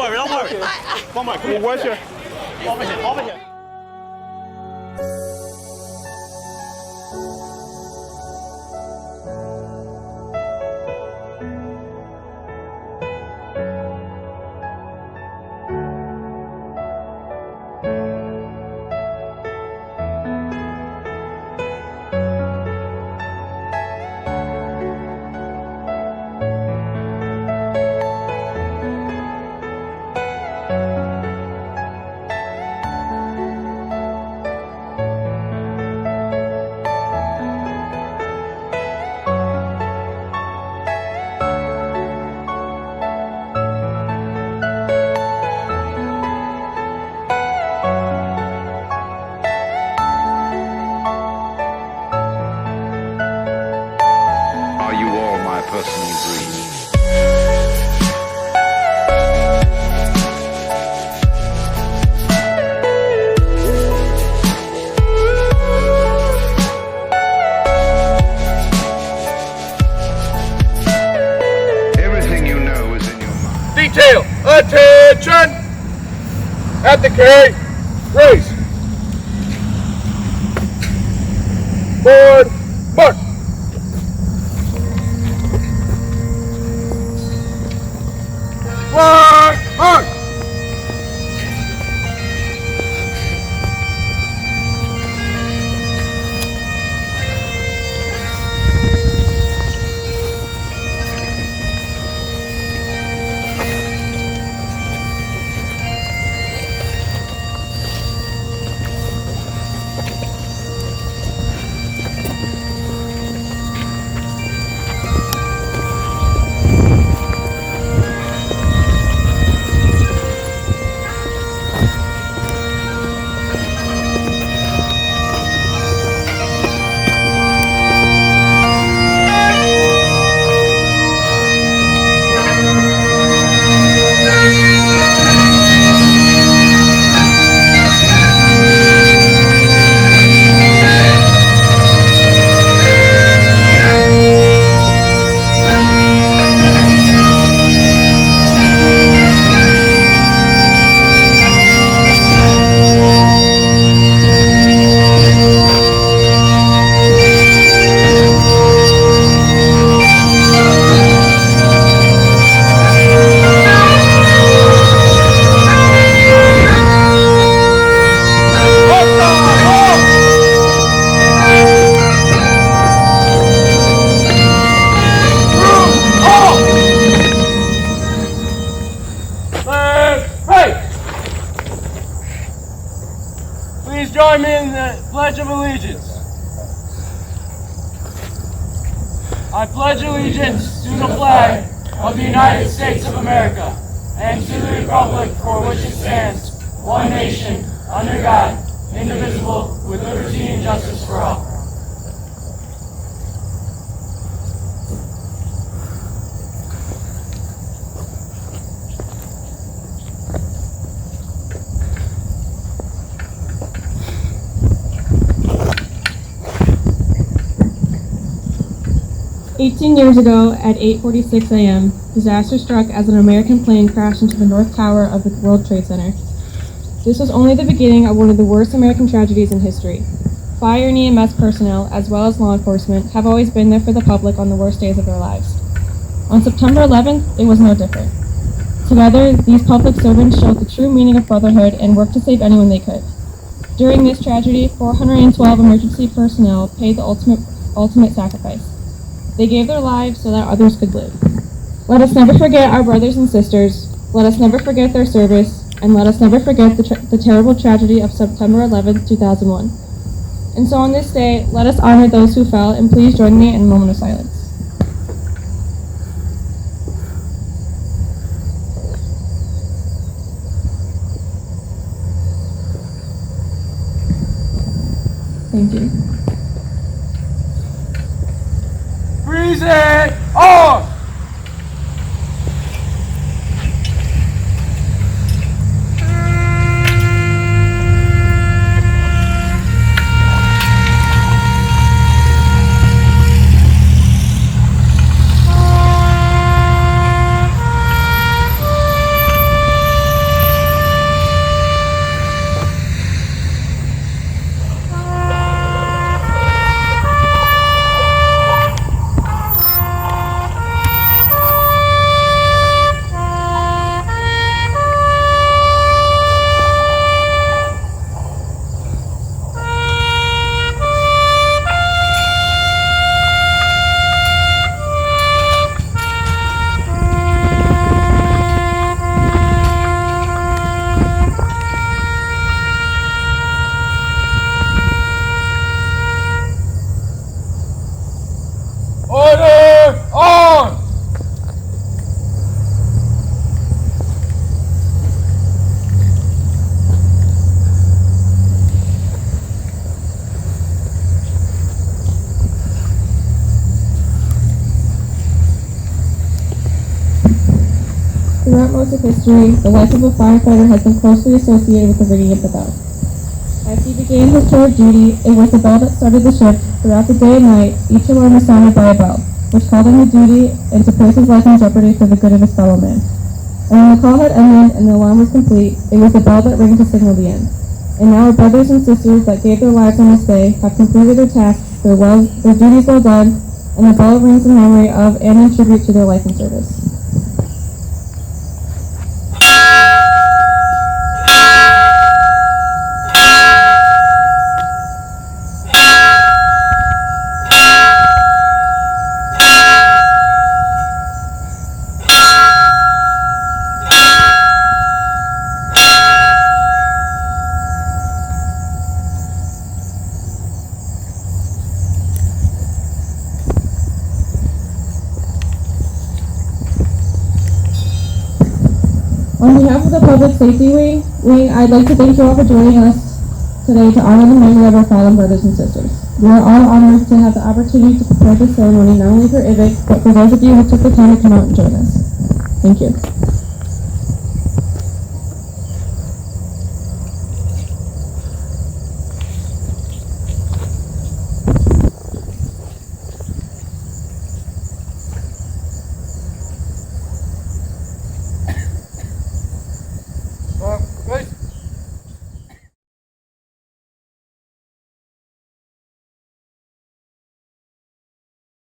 worry, don't worry. One more, come on, where's your... Over here, over here. Detail, attention! At the carry, race. Board, mark. Flag, mark. Please join me in the Pledge of Allegiance. I pledge allegiance to the flag of the United States of America and to the republic for which it stands, one nation, under God, indivisible, with liberty and justice for all. "18 years ago, at 8:46 a.m., disaster struck as an American plane crashed into the North Tower of the World Trade Center. This was only the beginning of one of the worst American tragedies in history. Fire and EMS personnel, as well as law enforcement, have always been there for the public on the worst days of their lives. On September 11th, it was no different. Together, these public servants showed the true meaning of brotherhood and worked to save anyone they could. During this tragedy, 412 emergency personnel paid the ultimate sacrifice. They gave their lives so that others could live. Let us never forget our brothers and sisters. Let us never forget their service. And let us never forget the terrible tragedy of September 11th, 2001. And so on this day, let us honor those who fell, and please join me in a moment of silence. Thank you. Freeze it on! Throughout most of history, the life of a firefighter has been closely associated with the ringing of the bell. As he began his tour of duty, it was the bell that started the shift. Throughout the day and night, each alarm was sounded by a bell, which called him to duty and to place his life in jeopardy for the good of his fellow man. And when the call had ended and the alarm was complete, it was the bell that rang to signal the end. And now our brothers and sisters that gave their lives on this day have completed their tasks, their duties well done, and the bell rings in memory of and in tribute to their life and service. On behalf of the Public Safety Wing, I'd like to thank you all for joining us today to honor the memory of our fallen brothers and sisters. We are all honored to have the opportunity to prepare this ceremony not only for IVIC, but for those of you who took the time to come out and join us. Thank you.